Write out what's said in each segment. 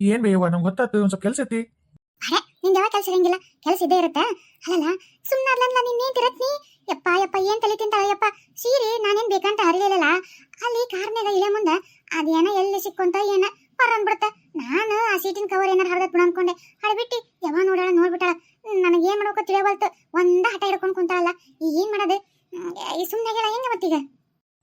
ಏನ್ ಬೇಯವ್ವ ನಂಗೆ ಗೊತ್ತಾತು ಒಂದ್ ಸ್ವಲ್ಪ ಕೆಲಸ ಐತಿ. ಅರೆ ನಿಂಗೆ ಯಾವ ಕೆಲಸ ಇರಂಗಿಲ್ಲ, ಕೆಲಸ ಇದ್ದೇ ಇರುತ್ತೆ. ಅಲ್ಲಲ್ಲ ಸುಮ್ಮನೆ ಅಲ್ಲ ನಿನ್ನೇನ್ ತಿರತ್ನಿ. ಯಪ್ಪ ಯಪ್ಪ ಏನ್ ತಲೆ ತಿಂತಾಳ ಯಪ್ಪ. ಸೀರೆ ನಾನೇನ್ ಬೇಕಂತ ಹರಿಲಿಲ್ಲಲ್ಲ, ಅಲ್ಲಿ ಕಾರ್ನಾಗ ಇಳೆ ಮುಂದೆ ಅದೇನ ಎಲ್ಲಿ ಸಿಕ್ಕೊಂತ ಏನ ಹೊರಂದ್ಬಿಡುತ್ತೆ. ನಾನು ಆ ಸೀಟಿನ ಕವರ್ ಏನಾರು ಹರಿದತ್ ಬಿಡ ಅನ್ಕೊಂಡೆ. ಹರಿಬಿಟ್ಟು ಯಾವ ನೋಡಾಳ ನೋಡ್ಬಿಟ್ಟಾಳ. ನನಗೇನ್ ಮಾಡ್ಬೇಕು ತಿಳಿಯವಲ್ತು. ಒಂದ ಹಠ ಹಿಡ್ಕೊಂಡು ಕುಂತಾಳಲ್ಲ. ಈಗ ಏನ್ ಮಾಡೋದು? ಈ ಸುಮ್ಮನೆ ಹೆಂಗ ಮತ್ತೀಗ?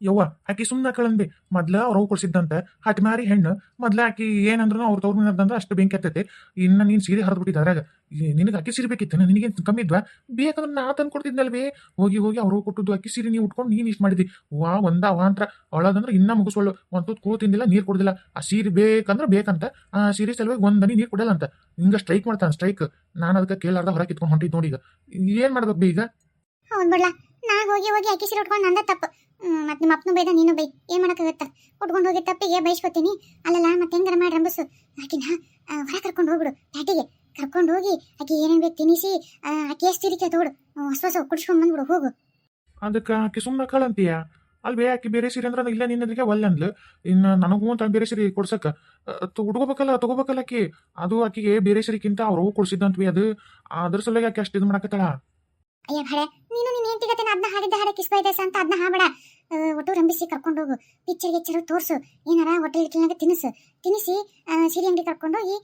ಯವ್ವ ಆಕಿ ಸುಮ್ಮನೆ ಕಳಂಬಿ ಮೊದ್ಲ ಅವ್ರು ಕೊಡ್ಸಿದ್ದಂತ ಹಟ್ಮಾರಿ ಹೆಣ್ಣು. ಮೊದ್ಲ ಆಕಿ ಏನಂದ್ರು ಅವ್ರ ತವ್ರ ಮನೆಯವ್ರದಂದ್ರೆ ಅಷ್ಟು ಬೆಂಕಿ ಹತ್ತೈತೆ. ಇನ್ನ ನೀನ್ ಸೀರೆ ಹರಿದ್ಬಿಟ್ಟಿದ್ದ ಅದ್ರಾಗ ನಿನಗೆ ಅಕ್ಕಿ ಸೀರೆ ಬೇಕಿತ್ತು, ನಿನಗೇನು ಕಮ್ಮಿ ಇದ್ವಾ? ಬೇಕಂದ್ರೆ ನಾ ತಂದು ಕೊಡ್ತಿದ್ನಲ್ವೇ. ಹೋಗಿ ಹೋಗಿ ಅವ್ರು ಕೊಟ್ಟದ್ದು ಅಕ್ಕಿ ಸೀರೆ ನೀವು ಉಟ್ಕೊಂಡು ನೀನು ಇಷ್ಟು ಮಾಡಿದಿ. ವಾ ಒಂದ ಅವಾಂತರ ಅವಳದಂದ್ರೆ ಇನ್ನ ಮುಗಿಸೋಳು. ಒಂದು ತುತ್ತು ಕೂಳು ತಿಂದಿಲ್ಲ, ನೀರು ಕೊಡುದಿಲ್ಲ. ಆ ಸೀರೆ ಬೇಕಂದ್ರೆ ಬೇಕಂತ ಆ ಸೀರೆ ಸಲುವಾಗಿ ಒಂದನಿ ನೀರು ಕೊಡಲ್ಲ ಅಂತ ಹಿಂಗ ಸ್ಟ್ರೈಕ್ ಮಾಡ್ತಾನೆ ಸ್ಟ್ರೈಕ್. ನಾನು ಅದಕ್ಕೆ ಕೇಳಾರ್ದ ಹೊರಗೆ ಕಿತ್ಕೊಂಡು ಹೊಂಟಿದ್ ನೋಡಿ. ಈಗ ಏನ್ ಮಾಡ್ಬೇಕು ಬಿ ಈಗ? ಹೌದ್ ಬಿಡ್ಲ, ನಾ ಹೋಗಿ ಹೋಗಿ ಅಕ್ಕಿ ಸೀರೆ ಉಟ್ಕೊಂಡು ನಂದ ತಪ್ಪು. ಮತ್ತೆ ನಿಮ್ಮ ಅಪ್ಪನು ಬೈದ ನೀನು ಬೈ, ಏನ್ ಮಾಡಕ್ಕಾಗತ್ತ? ಉಟ್ಕೊಂಡು ಹೋಗಿ ತಪ್ಪಿಗೆ ಬೈಸ್ಕೊತೀನಿ. ಅಲ್ಲಲ್ಲ ಮತ್ತೆ ಹೆಂಗಾರ ಮಾಡಿ ರಂಬಸು ಆಕಿನ ಹೊರ ಕರ್ಕೊಂಡು ಹೋಗ್ಬಿಡು. ಪ್ಯಾಟಿಗೆ ಕರ್ಕೊಂಡು ಹೋಗಿ ಆಕಿ ಏನೇನ್ ಬೇಕು ತಿನ್ನಿಸಿ ಆಕಿ ಎಷ್ಟು ತಿರಿಕೆ ತೋಡು ಹೊಸ ಕುಡಿಸ್ಕೊಂಡ್ ಬಂದ್ಬಿಡು ಹೋಗು. ಅದಕ್ಕೆ ಆಕಿ ಸುಮ್ಮನೆ ಕಳಂತೀಯ ಅಲ್ವೇ? ಆಕಿ ಬೇರೆ ಸೀರೆ ಅಂದ್ರೆ ಇಲ್ಲ ನಿನ್ನದ್ರಿಗೆ ಒಲ್ಲೆ ಇನ್ನು ನನಗೂ ಅಂತ ಬೇರೆ ಸೀರೆ ಕೊಡ್ಸಕ್ಕ ತಗೋಬೇಕಲ್ಲ ಆಕಿ. ಅದು ಆಕಿಗೆ ಬೇರೆ ಸೀರೆಕ್ಕಿಂತ ಅವ್ರು ಕೊಡ್ಸಿದ್ದಂತ್ವಿ ಅದು. ಅದ್ರ ಸಲುವಾಗಿ ಆಕಿ ಅಷ್ಟು ಇದು ಮಾಡಕತ್ತಾಳ. ಅಯ್ಯ ಭಳೆ, ನೀನು ನಿನ್ನ ಹೆಂಡತಿಗತೆ ಅದನ್ನ ಹಾಡಿದ್ದ ಹಾಡ ಕಿಸ್ಬೈದಸ ಅಂತ ಅದನ್ನ ಹಾಬೇಡ. ಒಟ್ಟು ರಂಬಿಸಿ ಕರ್ಕೊಂಡು ಹೋಗು. ಪಿಕ್ಚರ್ ತೋರ್ಸು. ಏನಾರ ಹೋಟೆಲ್ ಗಿಟೆಲ್ನಾಗ ತಿನ್ನಿಸಿ ಸೀರೆ ಅಂಗಡಿ ಕರ್ಕೊಂಡು ಹೋಗಿ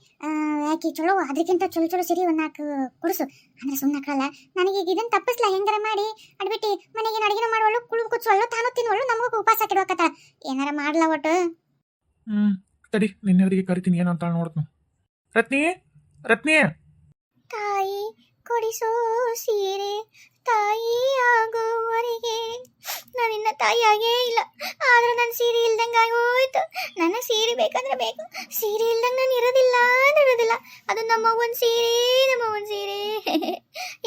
ಆಕಿ ಚಲೋ ಅದಕ್ಕಿಂತ ಚಲೋ ಸೀರೆ ಒಂದು ನಾಲ್ಕು ಕೊಡಿಸು. ಅಂದ್ರೆ ಸುಮ್ಮನೆ ಕಳಲ್ಲ. ನನಗೆ ಈಗ ಇದನ್ನ ತಪ್ಪಿಸ್ಲಾ ಹೆಂಗಾರ ಮಾಡಿ ಅಡ್ಬಿಟ್ಟು ಮನೆಗೆ ಅಡಿಗೆ ಮಾಡುವಳು ಕುಳು ಕುಚ್ಚುವಳು ತಾನು ತಿನ್ನುವಳು ನಮಗೂ ಉಪವಾಸ ಕೆಡವಕತ್ತ. ಏನಾರ ಮಾಡ್ಲಾ ಒಟ್ಟು. ತಡಿ ನಿನ್ನೆವರಿಗೆ ಕರಿತೀನಿ ಏನಂತ ನೋಡ್ತೀನಿ. ರತ್ನಿ ರತ್ನಿ ತಾಯಿ ಕೊಡಿಸೋ ಸೀರೆ ತಾಯಿ ಆಗುವವರೆಗೆ ನಾನಿನ್ನ ತಾಯಿ ಆಗೇ ಇಲ್ಲ. ಆದ್ರೆ ನನ್ನ ಸೀರೆ ಇಲ್ದಂಗೆ ಆಗೋಯ್ತು. ನನ್ನ ಸೀರೆ ಬೇಕಂದ್ರೆ ಬೇಕು, ಸೀರೆ ಇಲ್ದಂಗೆ ನಾನು ಇರೋದಿಲ್ಲ. ಅದು ನಮ್ಮ ಒಂದು ಸೀರೆ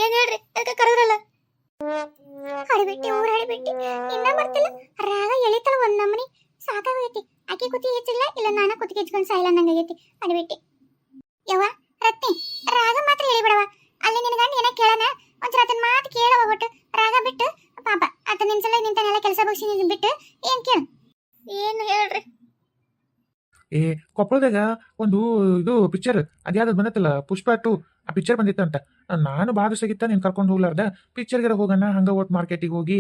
ಏನ್ ಹೇಳ್ರಿ ಅದಕ್ಕೆ ಕರೆದ್ರಲ್ಲ. ಹಡಿಬಿಟ್ಟಿ ಊರು ಹಡಿಬಿಟ್ಟಿ ಇನ್ನ ಬರ್ತಿಲ್ಲ. ರಾಗ ಎಳಿತಾಳ ಒಂದ್ ನಮ್ಮನಿ ಸಾಕಾಗೈತಿ. ಆಕೆ ಕುತಿ ಹೆಚ್ಚಿಲ್ಲ, ಇಲ್ಲ ನಾನ ಕುತ್ತಿಗೆ ಹೆಚ್ಕೊಂಡು ಸಾಯಿಲ್ಲ ನಂಗಾಗೈತಿ. ಹಡಿಬಿಟ್ಟಿ ಯವ್ವ ರತ್ನಿ ರಾಗ ಮಾತ್ರ ಹೇಳಿಬಿಡವ. ಅಲ್ಲಿ ನಿನ್ನ ಗಂಡ ಏನ ಕೇಳನ ಒಂಚೂರು ಆತನ ಮಾತು ಕೇಳವ. ಒಟ್ಟು ರಾಗ ಬಿಟ್ಟು ಪಾಪ ಆತ ನಿನ್ಸಲ ನಿಂತಾನೆಲ್ಲ ಕೆಲಸ ಬಗ್ಸಿ ಬಿಟ್ಟು ಏನ್ ಕೇಳ. ಏನು ಹೇಳ್ರಿ? ಏ ಕೊಪ್ಪಳದಾಗ ಒಂದು ಇದು ಪಿಕ್ಚರ್ ಅದ್ಯಾವ್ದು ಬಂದತ್ತಲ್ಲ, ಪುಷ್ಪ 2 ಆ ಪಿಕ್ಚರ್ ಬಂದಿತ್ತಂತ. ನಾನು ಭಾಳ ದಿವಸಗಿತ್ತ ನೀನು ಕರ್ಕೊಂಡು ಹೋಗ್ಲಾರ್ದ ಪಿಕ್ಚರ್ಗೆಲ್ಲ ಹೋಗೋಣ ಹಂಗೆ ಒಟ್ಟು ಮಾರ್ಕೆಟಿಗೆ ಹೋಗಿ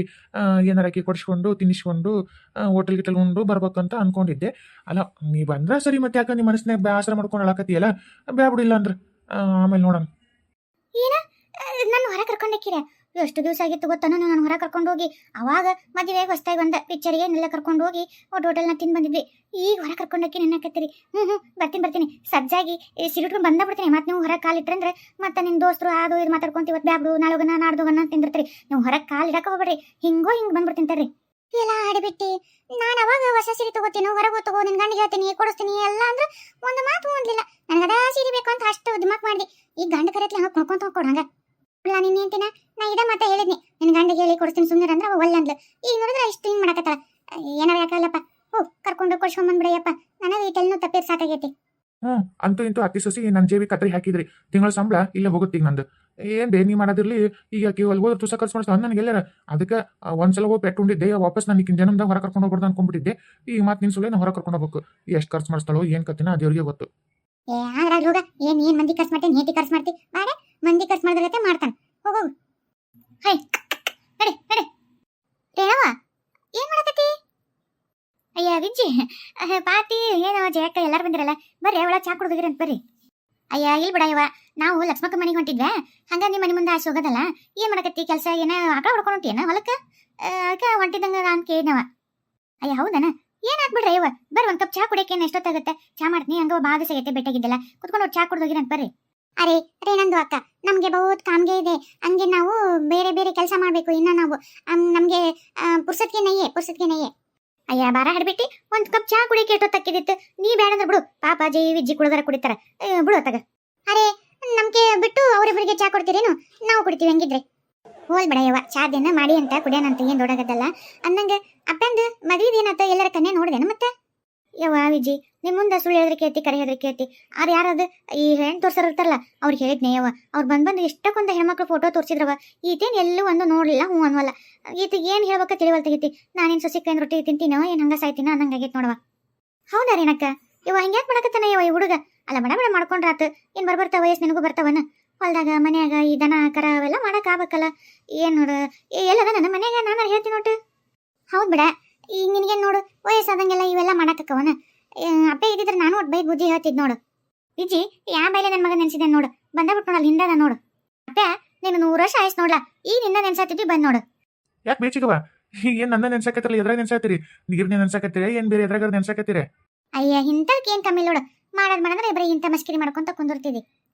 ಏನಾರ ಆಕಿ ಕೊಡಿಸ್ಕೊಂಡು ತಿನ್ನಿಸ್ಕೊಂಡು ಹೋಟೆಲ್ ಗಿಟೆಲ್ ಉಂಡು ಬರ್ಬೇಕಂತ ಅನ್ಕೊಂಡಿದ್ದೆ. ಅಲ್ಲ ನೀ ಬಂದ್ರೆ ಸರಿ, ಮತ್ತೆ ಯಾಕೆ ನಿಮ್ಮ ಮನಸ್ಸಿನಾಗ ಬೇಸರ ಮಾಡ್ಕೊಂಡು ಅಳಕತ್ತೀಯಲ್ಲ, ಬ್ಯಾಬಿಡಿಲ್ಲ ಅಂದ್ರೆ ಆಮೇಲೆ ನೋಡೋಣ. ಏನ ನಾನು ಹೊರ ಕರ್ಕೊಂಡಕ್ಕಿರ ಎಷ್ಟು ದಿವಸ ಆಗಿತ್ತು ಗೊತ್ತಾನು. ನಾನು ಹೊರ ಕರ್ಕೊಂಡು ಹೋಗಿ ಅವಾಗ ಮದುವೆಗೆ ಹೊಸ್ತಾಗಿ ಬಂದ ಪಿಕ್ಚರ್ಗೆ ನೆಲ್ಲ ಕರ್ಕೊಂಡು ಹೋಗಿ ಹೋಟೆಲ್ನ ತಿಂದು ಬಂದಿದ್ವಿ. ಈಗ ಹೊರ ಕರ್ಕೊಂಡೋಗಿ ನೆನ್ನಕತ್ತೀರಿ. ಬರ್ತೀನಿ ಸಜ್ಜಾಗಿ ಸಿರಿಟ್ಕೊಂಡು ಬಂದ್ಬಿಡ್ತೀನಿ. ಮತ್ತೆ ನೀವು ಹೊರ ಕಾಲಿಟ್ರಂದ್ರೆ ಮತ್ತೆ ನಿಮ್ಮ ದೋಸ್ತರು ಅದು ಇದು ಮಾತಾಡ್ಕೊಂತ ಇವತ್ತು ಬ್ಯಾಬ್ರು ನಾಳೋಗನ ನಾಡ್ದೋಗನ ತಿಂದಿರ್ತೀರಿ. ನೀವು ಹೊರಗೆ ಕಾಲು ಇಡಕ್ಕೆ ಹೋಗ್ಬೇಡ್ರಿ. ಹಿಂಗೆ ಬಂದ್ಬಿಡ್ತೀನಿ ತರ್ರಿ. ಎಲ್ಲ ಆಡಿಬಿಟ್ಟು ನಾನು ಅವಾಗ ಹೊಸ ಸೀರೆ ತಗೋತೀನಿ, ಹೊರಗೆ ತಗೋ ನಿನ್ ಗಂಡಿಗೆ ಹೇಳ್ತೀನಿ ಕೊಡಿಸ್ತೀನಿ ಎಲ್ಲ ಅಂದ್ರೆ ಒಂದು ಮಾತು ಓದ್ಲಿಲ್ಲ. ನನಗೆ ಅದ ಸೀರೆ ಬೇಕು ಅಂತ ಅಷ್ಟು ದಿಮಾಕ್ ಮಾಡಿ ಈಗ ಗಂಡ ಕರೆತ್ಲಿ ಹಂಗೆ ಕುಡ್ಕೊಂತ ಹೋಗ್ಕೊಡು. ಹಂಗ ಇಲ್ಲ ನಿನ್ನ ಹೆಂಡ್ತಿನ ನಾ ಇದ ಮಾತ ಹೇಳಿದ್ನಿ, ನಿನ್ನ ಗಂಡಿಗೆ ಹೇಳಿ ಕೊಡಿಸ್ತೀನಿ ಸುಮ್ಮನೆ ಅಂದ್ರೆ ಅವ ಒಳ್ಳೆ ಅಂದ್ಲು. ಈಗ ನೋಡಿದ್ರೆ ಇಷ್ಟು ಹಿಂಗೆ ಮಾಡಕತ್ತಾಳ. ಏನಾರ ಯಾಕಲ್ಲಪ್ಪ ಕರ್ಕೊಂಡು ಕೊಡ್ಸ್ಕೊಂಡ್ ಬಂದ್ಬಿಡಯ್ಯಪ್ಪ. ನನಗೆ ಈ ತೆಲ್ನು ತಪ್ಪಿರ್ ಸಾಕಾಗೈತಿ. ಅಂತೂ ಇಂತೂ ಅತ್ತಿ ಸೊಸಿ ನನ್ನ ಜೇಬಿ ಕತ್ರಿ ಹಾಕಿದ್ರಿ. ತಿಂಗಳ ಸಂಬಳ ಇಲ್ಲೇ ಹೋಗುತ್ತೆ ಈಗ ನಂದು. ಏನ್ ಬೇ ನೀ ಮಾಡೋದಿರ್ಲಿ. ಈಗ ಆಕಿ ಅಲ್ಲಿ ಹೋದ್ರೆ ತುಸ ಖರ್ಚು ಮಾಡಿಸ್ತಾವ ನನಗೆ ಎಲ್ಲಾರ. ಅದಕ್ಕೆ ಒಂದ್ಸಲ ಹೋಗಿ ಪೆಟ್ಟು ಉಂಡಿದ್ದೆ, ವಾಪಸ್ ನಾನು ಈಗಿನ ಜನ್ಮದಾಗ ಹೊರ ಕರ್ಕೊಂಡು ಹೋಗ್ಬಾರ್ದು ಅನ್ಕೊಂಡ್ಬಿಟ್ಟಿದ್ದೆ. ಈಗ ಮತ್ತೆ ನಿನ್ ಸಲ ಹೊರ ಕರ್ಕೊಂಡು ಹೋಗ್ಬೇಕು. ಎಷ್ಟು ಖರ್ಚು ಮಾಡಿಸ್ತಾಳೋ ಏನ್ ಕತ್ತಿನ ಅದೇವ್ರಿಗೆ ಗೊತ್ತು. ಆದ್ರಾಗ ಹೋಗ ಏನ್ ಮಂದಿ ಖರ್ಚು ಮಾಡ್ತೀನಿ, ಹೇಟಿ ಖರ್ಚು ಮಾಡ್ತಿ ಬಾಡ. ಮಂದಿ ಖರ್ಚು ಮಾಡಿದ್ರೆ ಮಾಡ್ತಾನೆ. ಹೋಗೋಗು ಹೈ ನಡೆ ರೇಣವ ಏನ್ ಮಾಡಕತ್ತಿ? ಅಯ್ಯ ವಿಜ್ಜಿ ಪಾತಿ ಏನೋ ಜಯಕ್ಕ ಎಲ್ಲಾರು ಬಂದಿರಲ್ಲ, ಬರ್ರಿ ಅವಳ ಚಾ ಕುಡ್ದಿರಿ ಅಂತ ಬರ್ರಿ. ಅಯ್ಯ ಇಲ್ಲಿ ಬಿಡ ಇವ ನಾವು ಲಕ್ಷ್ಮಕ್ಕ ಮನೆಗೆ ಹೊಂಟಿದ್ವೆ. ಹಂಗ ನಿಮ್ಮ ಮನೆ ಮುಂದೆ ಆಸೆ ಹೋಗೋದಲ್ಲ. ಏನ್ ಮಾಡಕತ್ತಿ ಕೆಲಸ? ಏನ ಆಕಳ ಹೊಡ್ಕೊಂಡು ಹೊಂಟಿಯೇನ ಹೊಲಕ್ಕ? ಅದಕ್ಕೆ ಹೊಂಟಿದಂಗ ನಾನು ಕೇಳಿನವ. ಅಯ್ಯ ಹೌದನ? ಏನ್ ಹಾಕ್ಬಿಡ್ರಿ ಇವ ಬರ್ರಿ ಒಂದ್ ಕಪ್ ಚಾ ಕುಡಿಯಕ್ಕೆ ಎಷ್ಟೊತ್ತಾಗತ್ತೆ? ಚಾ ಮಾಡ್ತೀನಿ. ಹಂಗ ಭಾಳ ದಿವಸ ಆಗೈತೆ ಬೆಟ್ಟಾಗಿದ್ದಲ್ಲ, ಕುತ್ಕೊಂಡು ಚಾ ಕುಡ್ದೋಗಿರ ಅಂತ ಬರ್ರಿ. ಅರೆ ರೇನಂದು ಅಕ್ಕ ನಮ್ಗೆ ಬಹುತ್ ಕಾಮ್ಗೆ ಇದೆ. ಹಂಗೆ ನಾವು ಬೇರೆ ಬೇರೆ ಕೆಲಸ ಮಾಡ್ಬೇಕು. ಇನ್ನ ನಾವು ನಮ್ಗೆ ಪುರ್ಸತ್ಗೆ ನಯ್ಯೆ. ಅಯ್ಯ ಬಾರ ಹಡ್ಬಿಟ್ಟಿ ಒಂದ್ ಕಪ್ ಚಾ ಕುಡಿಯಕ್ಕೆ ಎಷ್ಟೊತ್ತಾಕಿದಿತ್ತು. ನೀ ಬೇಡಂದ್ರೆ ಬಿಡು, ಪಾಪ ಜೈ ವಿಜ್ಜಿ ಕುಡಿದಾರ ಕುಡಿತಾರ. ಬಿಡು ಅತ್ತಾಗ. ಅರೆ ನಮ್ಗೆ ಬಿಟ್ಟು ಅವ್ರಿಬ್ರಿಗೆ ಚಾ ಕೊಡ್ತೀರೇನು? ನಾವು ಕುಡಿತೀವಿ ಹಂಗಿದ್ರೆ. ಹೋಲ್ ಬಿಡ ಯವ್ವ, ಚಾದೇನ ಮಾಡಿ ಅಂತ ಕುಡಿಯೋಣಂತ ಏನ್ ದೊಡ್ಡಾಗತ್ತಲ್ಲ. ಅಂದಂಗ ಅಪ್ಪಂದು ಮದ್ವಿದೇನತ್ತ ಎಲ್ಲರ ಕನ್ಯಾ ನೋಡ್ದೇನ ಮತ್ತೆ? ಯವ್ವ ವಿಜಿ ನಿಮ್ ಮುಂದೆ ಸುಳ್ಳು ಹೇಳಿದ್ರೆ ಕೇಳ್ತಿ, ಕರೆ ಹೇಳಿದ್ರೆ ಕೇಳ್ತಿ. ಅವ್ರು ಯಾರದು ಈ ಹೆಣ್ಣು ತೋರ್ಸರ್ತಾರಲ್ಲ ಅವ್ರಿಗೆ ಹೇಳಿದ್ನೇ ಯವ್ವ. ಅವ್ರು ಬಂದು ಎಷ್ಟಕ್ಕೊಂದು ಹೆಣ್ಮಕ್ಳು ಫೋಟೋ ತೋರಿಸಿದ್ರವ. ಈತೇನು ಎಲ್ಲೂ ಒಂದು ನೋಡಲಿಲ್ಲ, ಹ್ಞೂ ಅನ್ವಲ್ಲ. ಈತಿಗೆ ಏನು ಹೇಳ್ಬೇಕ ತಿಳಿವಲ್ ತೆಗಿತಿ. ನಾನೇನು ಸೊಸಿಕೈನ್ ರೊಟ್ಟಿ ತಿಂತೀನೋ ಏನು ಹಂಗ ಸಾಯ್ತೀನೋ ಅನ್ನಂಗಾಗೈತೆ ನೋಡವ. ಹೌದಾ ರೇಣಕ್ಕ? ಯವ್ವ ಹಿಂಗ್ಯಾಕೆ ಮಾಡಕತ್ತಾನ ಯವ್ವ ಈ ಹುಡುಗ? ಅಲ್ಲ ಬಡ ಬಡ ಮಾಡ್ಕೊಂಡ್ರಾತು ಏನ್ ಬರ್ಬರ್ತಾವ ವಯಸ್ಸು ನಿನಗೂ ಬರ್ತಾವನ ಹೊಲ್ದಾಗ ಮನ್ಯಾಗ ಈ ದನ ಕರ ಅವೆಲ್ಲ ಮಾಡಕ್ ಆಗ್ಬೇಕಲ್ಲ ಏನ್ ನೋಡು ಎಲ್ಲದ ನನ್ನ ಮನ್ಯಾಗ ನಾನು ಹೇಳ್ತೀನಿ ನೋಡು ಹೌದ್ ಬಿಡ ಈಗ ನಿನಗೇನ್ ನೋಡು ವಯಸ್ಸಾದಂಗೆಲ್ಲ ಇವೆಲ್ಲ ಮಾಡಕ್ಕವನ ಅಪ್ಪೆ ಇದ್ದಿದ್ರೆ ನಾನು ಒಟ್ಟು ಬೈದ್ ಬುದ್ಧಿ ಹೇಳ್ತಿದ್ ನೋಡು ವಿಜಿ ಯಾ ಬೈಲೆ ನನ್ನ ಮಗ ನೆನ್ಸಿದೆ ನೋಡು ಬಂದ ಬಿಟ್ಟು ನೋಡಲ್ಲ ಹಿಂದದ ನೋಡು ಅಪ್ಪೆ ನೀನು 100 ವರ್ಷ ಆಯ್ತು ನೋಡ್ಲಾ ಈಗ ನಿನ್ನ ನೆನ್ಸಾತಿದ್ವಿ ಬಂದ್ ನೋಡು ಯಾಕೆ ಬೇಚಿಗವ ಏನ್ ನನ್ನ ನೆನ್ಸಾಕತ್ತಿರಲ್ಲ ಎದ್ರಾಗ ನೆನ್ಸಾತಿರಿ ನೀರ್ನೇ ನೆನ್ಸಾಕತ್ತೀರಿ ಏನ್ ಬೇರೆ ಎದ್ರಾಗ ನೆನ್ಸಾಕತ್ತೀರಿ ಅಯ್ಯ ಇಂಥದಕ್ಕೆ ಏನ್ ಕಮ್ಮಿ ನೋಡು ಮಾಡಂದ್ರೆ ಬರೀ ಇಂಥ ಮಸ್ಕಿರಿ ಮಾಡ್ಕೊಂತ ಕುಂದಿರ್ತಿದಿ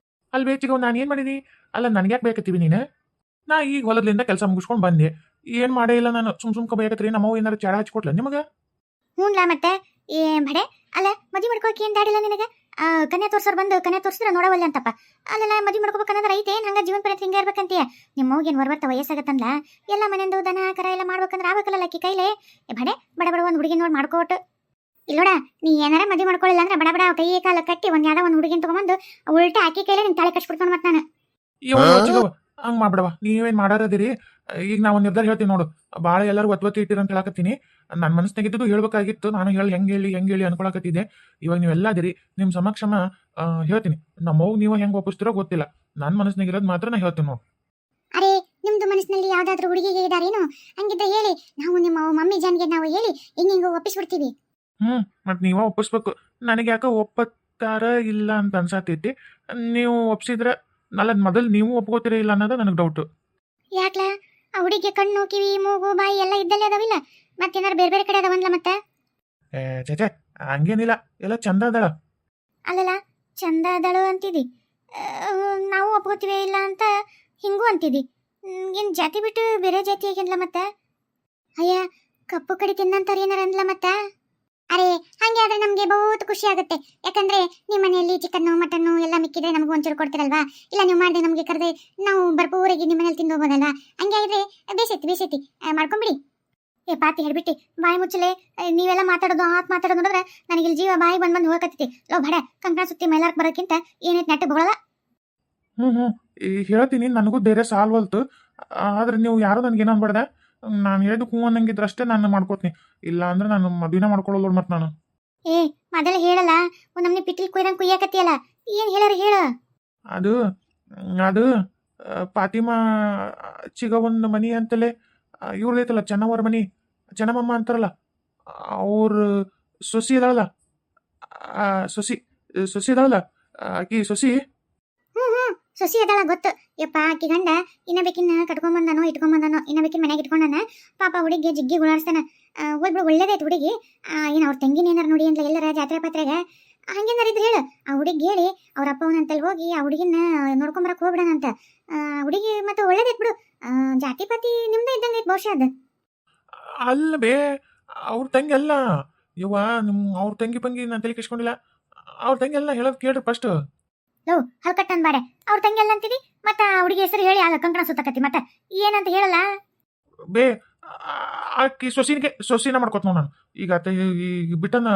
ಅಲ್ಲಿ ಬೇಚಿಗವ ನಾನು ಏನ್ ಮಾಡೀನಿ ಅಲ್ಲ ನನ್ಗೆ ಯಾಕೆ ಬೇಕತ್ತೀವಿ ನೀನು ನಾ ಈಗ ಹೊಲದ್ಲಿಂದ ಕೆಲಸ ಮುಗಿಸ್ಕೊಂಡು ಬಂದೆ ಏನ್ ಮಾಡೇ ಇಲ್ಲ ನಾನು ಸುಮ್ ಬೇಕತ್ರಿ ನಮ್ಮವ್ ಏನಾರು ಚಾಡ ಹಚ್ಕೊಟ್ಲ ನಿಮಗ ಹ್ಞೂನ್ಲಾ ಮತ್ತೆ ಏ ಬಡೆ ಅಲ್ಲ ಮದುವೆ ಮಾಡ್ಕೊಳಕ್ಕೆ ಏನ್ ದಾಡಿಲ್ಲ ನಿನಗೆ ಕನ್ಯಾ ತೋರ್ಸೋರ್ ಬಂದು ಕನ್ಯಾ ತೋರ್ಸಿದ್ರೆ ನೋಡವಲ್ಲ ಅಂತಪ್ಪ ಅಲ್ಲ ಮದುವೆ ಮಾಡ್ಕೋಬೇಕನ್ನೋದ್ರ ಐತೆ ಹಂಗ ಜೀವನ ಪರ್ಯಂತ ಹಿಂಗೆ ಇರ್ಬೇಕಂತೀಯ ನಿಮ್ಮ ಮಗೇನು ಹೊರಬರ್ತ ವಯಸ್ಸಾಗತ್ತಂದ್ಲ ಎಲ್ಲ ಮನೆಯಿಂದ ದನ ಕರ ಎಲ್ಲ ಮಾಡ್ಬೇಕಂದ್ರೆ ಆಗ್ಬೇಕಲ್ಲ ಅಕ್ಕಿ ಕೈಲೇ ಬಡೆ ಬಡ ಒಂದು ಹುಡುಗಿ ನೋಡಿ ಮಾಡ್ಕೋಟ್ ಇಲ್ಲೋಡ ನೀ ಏನಾರ ಮದುವೆ ಮಾಡ್ಕೊಳ್ಳಿಲ್ಲ ಅಂದ್ರೆ ಬಡ ಕೈ ಕಾಲ ಕಟ್ಟಿ ಯಾವ್ದೋ ಒಂದು ಹುಡುಗಿನ ತಗೊಂಬಂದು ಉಲ್ಟಾ ಹಾಕಿ ಕೈಲೇ ನಿನ್ ತಲೆ ಕಟ್ಬಿಡ್ಕೊಂಡು ಮತ್ತೆ ನಾನು ಹಂಗ್ ಮಾಡ್ಬಿಡವ ನೀವೇನ್ ಮಾಡಾರದಿರಿ ಈಗ ನಾ ಒಂದ್ ನಿರ್ಧಾರ ಹೇಳ್ತೀನಿ ನೋಡು ಬಾಳ ಎಲ್ಲರೂ ಒತ್ತಿ ಇಟ್ಟಿರಂತ ಹೇಳಕತ್ತೀನಿ ನನ್ನ ಮನಸ್ನಾಗಿದ್ದು ಹೇಳ್ಬೇಕಾಗಿತ್ತು ನಾನು ಹೆಂಗ್ ಹೇಳಿ ಅನ್ಕೊಳಕತ್ತಿದ್ದೆ ಇವಾಗ ನೀವೆಲ್ಲ ಅದಿರಿ ನಿಮ್ ಸಮಕ್ಷಮ ಹೇಳ್ತೀನಿ ನಮ್ಮವ್ ನೀವು ಹೆಂಗ್ ಒಪ್ಪಿಸ್ತಿರೋ ಗೊತ್ತಿಲ್ಲ ನನ್ನ ಮನಸ್ನಾಗಿರೋದು ಮಾತ್ರ ನಾ ಹೇಳ್ತೀನಿ ನೋಡು ಅರೆ ನಿಮ್ದು ಮನಸ್ಸಿನಲ್ಲಿ ಯಾವ್ದಾದ್ರು ಹುಡುಗಿಗೆ ಇದಾರೇನು ಹಂಗಿದ್ರೆ ಹೇಳಿ ನಾವು ನಿಮ್ಮ ಮಮ್ಮಿ ಜನ್ಗೆ ನಾವು ಹೇಳಿ ಹಿಂಗ ಒಪ್ಪಿಸ್ಬಿಡ್ತೀವಿ ಮತ್ ನೀವ ಒಪ್ಪಿಸ್ಬೇಕು ನನಗೆ ಯಾಕ ಒಪ್ಪತ್ತಾರ ಇಲ್ಲ ಅಂತ ಅನ್ಸಾತೈತಿ ನೀವು ಒಪ್ಸಿದ್ರ ನಲ್ಲ ಮೊದಲು ನೀವು ಒಪ್ಕೋತೀರ ಇಲ್ಲ ಅನ್ನೋದು ನನಗೆ ಡೌಟ್ ಯಾಕ್ಲಾ ಆ ಹುಡುಗಿಗೆ ಕಣ್ಣು ಕಿವಿ ಮೂಗು ಬಾಯಿ ಎಲ್ಲ ಇದ್ದಲ್ಲೇ ಅದಾವಿಲ್ಲ ಮತ್ತೇನಾರು ಬೇರೆ ಬೇರೆ ಕಡೆ ಅದಾವನ್ಲ ಮತ್ತೆ ಚೇಚೆ ಹಂಗೇನಿಲ್ಲ ಎಲ್ಲ ಚಂದ ಅದಳ ಅಲ್ಲಲ್ಲ ಚಂದ ಅದಳು ಅಂತಿದಿ ನಾವು ಒಪ್ಕೋತೀವಿ ಇಲ್ಲ ಅಂತ ಹಿಂಗೂ ಅಂತಿದಿ ಏನ್ ಜಾತಿ ಬಿಟ್ಟು ಬೇರೆ ಜಾತಿ ಆಗಿಲ್ಲ ಮತ್ತೆ ಅಯ್ಯ ಕಪ್ಪು ಕಡಿ ತಿನ್ನಂತಾರ ಏನಾರ ಅಂದ್ಲ ಮತ್ತೆ ಅರೆ ಹಂಗೆ ಆದ್ರೆ ನಮ್ಗೆ ಬಹುತ್ ಖುಷಿ ಆಗುತ್ತೆ ಯಾಕಂದ್ರೆ ನಿಮ್ಮ ಮನೆಯಲ್ಲಿ ಚಿಕನ್ನು ಮಟನ್ನು ಎಲ್ಲ ಮಿಕ್ಕಿದ್ರೆ ನಮಗೂ ಒಂಚೂರು ಕೊಡ್ತಿರಲ್ವಾ ಇಲ್ಲ ನೀವು ಮಾಡಿದೆ ನಮಗೆ ಕರೆದೆ ನಾವು ಬರ್ಪೂರಾಗಿ ನಿಮ್ಮ ಮನೇಲಿ ತಿಂದು ಹೋಗೋದಲ್ವಾ ಹಂಗೆ ಆಗಿದ್ರೆ ಬೇಸೈತಿ ಮಾಡ್ಕೊಂಬಿಡಿ ಏ ಪಾತಿ ಹೇಳ್ಬಿಟ್ಟಿ ಬಾಯಿ ಮುಚ್ಚಲೆ ನೀವೆಲ್ಲ ಮಾತಾಡೋದು ನೋಡಿದ್ರೆ ನನಗೆ ಇಲ್ಲಿ ಜೀವ ಬಾಯಿ ಬಂದ್ ಹೋಗಕತ್ತೈತಿ ಲೋ ಬಡ ಕಂಕಣ ಸುತ್ತಿ ಮೈಲಾಕ್ ಬರೋಕ್ಕಿಂತ ಏನೈತೆ ನೆಟ್ಟ ಬೋಳಲ್ಲ ಹೇಳ್ತೀನಿ ನನಗೂ ಬೇರೆ ಸಾಲ್ವಲ್ತು ಆದ್ರೆ ನೀವು ಯಾರು ನನ್ಗೇನೋ ಅನ್ಬೇಡ್ದ ನಾನು ಹೇಳಿದ ಹೂ ಅನ್ನಂಗಿದ್ರೆ ಅಷ್ಟೇ ನಾನು ಮಾಡ್ಕೋತೀನಿ ಇಲ್ಲ ಅಂದ್ರೆ ನಾನು ಮದುವೆನ ಮಾಡ್ಕೊಳ್ಳೋದು ಮತ್ತೆ ನಾನು ಏ ಮೊದಲ ಹೇಳಲ್ಲ ನಮ್ನಿ ಪಿಟ್ಲಿ ಕೊಯ್ದಂಗ್ ಕುಯ್ಯಾಕತ್ತಿಯಲ್ಲ ಏನ್ ಹೇಳಾರ ಹೇಳ ಅದು ಅದು ಫಾತಿಮಾ ಚಿಗವನ್ ಮನಿ ಅಂತಲೇ ಇವ್ರದೈತಲ್ಲ ಚೆನ್ನವರ ಮನಿ ಚೆನ್ನಮ್ಮಮ್ಮ ಅಂತಾರಲ್ಲ ಅವ್ರ ಸೊಸಿ ಇದಾಳಲ್ಲ ಸೊಸಿ ಇದಾಳಲ್ಲ ಆಕಿ ಸೊಸಿ ಸೊಸಿ ಅದಳ ಗೊತ್ತು ಯಪ್ಪ ಆಕಿ ಗಂಡ ಇನ್ನ ಬೇಕಿನ್ನ ಕಟ್ಕೊಂಬಂದಾನೋ ಇಟ್ಕೊಂಬಂದಾನೋ ಇನ್ನ ಬೇಕಿನ ಮನೆಗೆ ಇಟ್ಕೊಂಡಾನ ಪಾಪ ಹುಡುಗಿ ಜಿಗ್ಗಿ ಗುಳಾಡ್ಸ್ತಾನ ಒಬ್ರು ಒಳ್ಳೇದೈತೆ ಹುಡುಗಿ ಏನ್ ಅವ್ರ ತಂಗಿನ ಏನಾರ ನೋಡಿ ಅಂತ ಎಲ್ಲರ ಜಾತ್ರೆ ಪಾತ್ರೆಗ ಹಂಗೇನಾರ ಇದ್ರೆ ಹೇಳು ಆ ಹುಡುಗಿ ಹೇಳಿ ಅವ್ರ ಅಪ್ಪವನಂತಲ್ಲಿ ಹೋಗಿ ಆ ಹುಡುಗಿನ ನೋಡ್ಕೊಂಬರಕ್ ಹೋಗ್ಬಿಡಣಂತ ಹುಡುಗಿ ಮತ್ತೆ ಒಳ್ಳೇದೈತ್ ಬಿಡು ಜಾತಿ ಪಾತಿ ನಿಮ್ದೇ ಇದ್ದಂಗೆ ಐತ್ ಬಹುಶಃ ಅದು ಅಲ್ಲ ಬೇ ಅವ್ರ ತಂಗಿ ಅಲ್ಲ ಯವ್ವ ಅವ್ರ ತಂಗಿ ಪಂಗಿ ನಾನು ತಲೆ ಕೆಸ್ಕೊಂಡಿಲ್ಲ ಅವ್ರ ತಂಗಿ ಎಲ್ಲ ಹೇಳೋದು ಕೇಳ್ರಿ ಫಸ್ಟ್ ಲೋ ಹಲ್ಕಟ್ಟನ್ ಬಾಡೆ ಅವ್ರ ತಂಗಿ ಅಲ್ಲ ಅಂತೀರಿ ಮತ್ತ ಹುಡುಗಿ ಹೆಸರು ಹೇಳಿ ಆಗ ಕಂಕಣ ಸುತ್ತಕತ್ತಿ ಮತ್ತೆ ಏನಂತ ಹೇಳಲ್ಲ ಬೇ ಆಕಿ ಸೊಸಿನ ಮಾಡ್ಕೊತ ನಾನು ಈಗ ಈಗ ಬಿಟ್ಟನ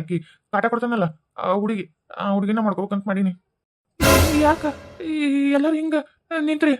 ಆಕಿ ಕಾಟ ಕೊಡ್ತಾನಲ್ಲ ಆ ಹುಡುಗಿನ ಮಾಡ್ಕೋಬೇಕಂತ ಮಾಡೀನಿ ಯಾಕ ಎಲ್ಲರೂ ಹಿಂಗ ನಿಂತ್ರಿ